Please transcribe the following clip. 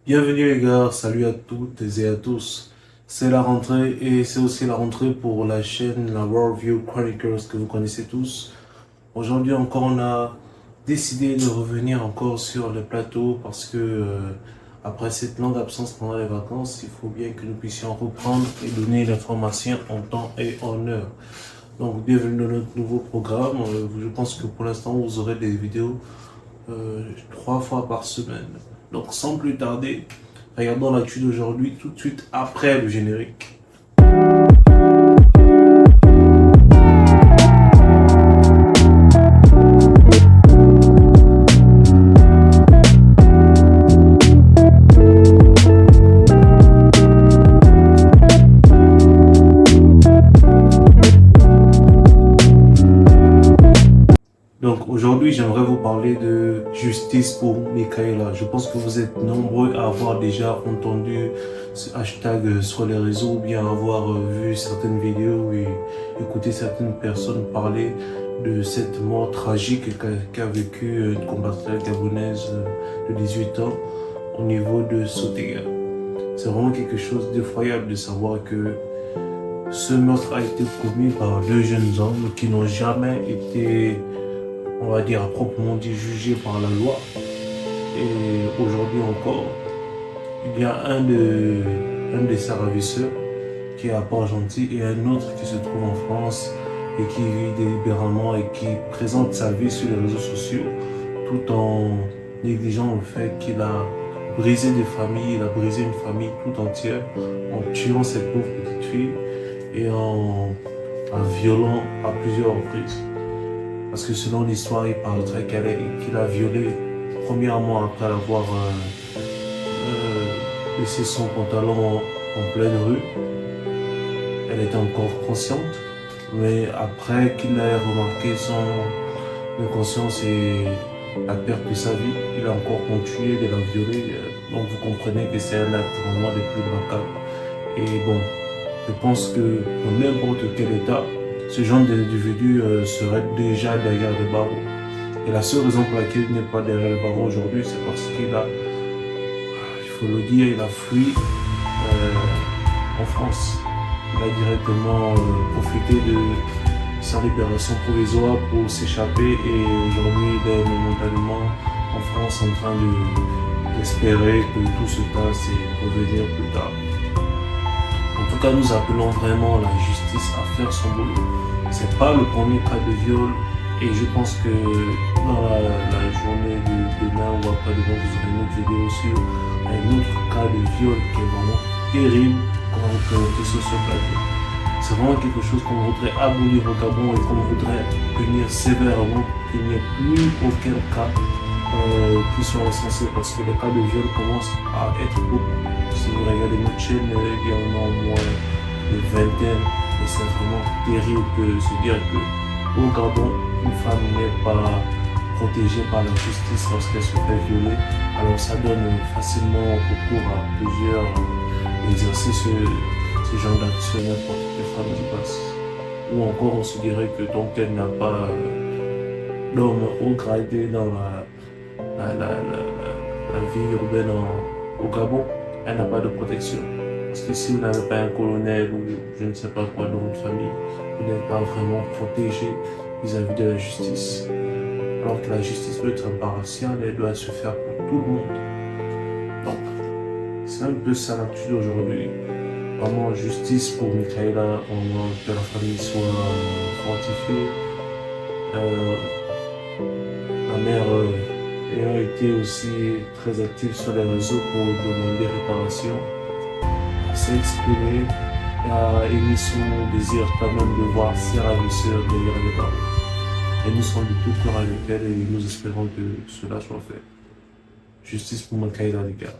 Bienvenue les gars, salut à toutes et à tous. C'est la rentrée et c'est aussi la rentrée pour la chaîne la Worldview Chronicles que vous connaissez tous. Aujourd'hui encore on a décidé de revenir encore sur le plateau parce que après cette longue absence pendant les vacances, il faut bien que nous puissions reprendre et donner l'information en temps et en heure. Donc bienvenue dans notre nouveau programme. Je pense que pour l'instant vous aurez des vidéos 3 fois par semaine. Donc sans plus tarder, regardons l'actu d'aujourd'hui tout de suite après le générique. Donc aujourd'hui, j'aimerais vous parler de justice pour Michaela. Je pense que vous êtes nombreux à avoir déjà entendu ce hashtag sur les réseaux ou bien avoir vu certaines vidéos et écouté certaines personnes parler de cette mort tragique qu'a vécue une compatriote gabonaise de 18 ans au niveau de Sotega. C'est vraiment quelque chose d'effroyable de savoir que ce meurtre a été commis par deux jeunes hommes qui n'ont jamais été, on va dire, à proprement dit, jugé par la loi. Et aujourd'hui encore, il y a un des ses ravisseurs qui est à Port-Gentil et un autre qui se trouve en France et qui vit délibérément et qui présente sa vie sur les réseaux sociaux tout en négligeant le fait qu'il a brisé des familles, il a brisé une famille tout entière en tuant cette pauvre petite fille et en violant à plusieurs reprises. Parce que selon l'histoire, il paraîtrait qu'il a violé premièrement après avoir laissé son pantalon en pleine rue. Elle était encore consciente, mais après qu'il ait remarqué son inconscience et la perte de sa vie, il a encore continué de la violer. Donc vous comprenez que c'est un acte vraiment des plus macabres. Et bon, je pense que dans n'importe quel état, ce genre d'individu serait déjà derrière les barreaux. Et la seule raison pour laquelle il n'est pas derrière les barreaux aujourd'hui, c'est parce qu'il a, il faut le dire, il a fui en France. Il a directement profité de sa libération provisoire pour s'échapper et aujourd'hui il est momentanément en France en train d'espérer que tout se passe et revenir plus tard. En tout cas, nous appelons vraiment la justice à faire son boulot. C'est pas le premier cas de viol et je pense que dans la journée de demain ou après-demain, vous aurez une autre vidéo sur un autre cas de viol qui est vraiment terrible qu'on va vous présenter sur ce plateau. C'est vraiment quelque chose qu'on voudrait abolir au Gabon et qu'on voudrait punir sévèrement pour qu'il n'y ait plus aucun cas qui soit recensé parce que les cas de viol commencent à être beaucoup. Si vous regardez notre chaîne, il y en a au moins une vingtaine et c'est vraiment terrible de se dire qu'au Gabon, une femme n'est pas protégée par la justice lorsqu'elle se fait violer. Alors ça donne facilement recours à plusieurs exercices ce genre d'action n'importe quelle femme qui passe. Ou encore on se dirait que tant qu'elle n'a pas d'homme haut gradé dans la vie urbaine au Gabon, elle n'a pas de protection. Parce que si vous n'avez pas un colonel ou je ne sais pas quoi dans votre famille, vous n'êtes pas vraiment protégé vis-à-vis de la justice. Alors que la justice peut être impartiale, elle doit se faire pour tout le monde. Donc, c'est un peu ça l'actu d'aujourd'hui. Vraiment justice pour Michaela, vraiment que la famille soit fortifiée. La mère ayant été aussi très active sur les réseaux pour demander réparation, s'est exprimée et a émis son désir quand même de voir ses ravisseurs derrière les barreaux. Et nous sommes de tout cœur avec elle et nous espérons que cela soit fait. Justice pour Michaela, les gars.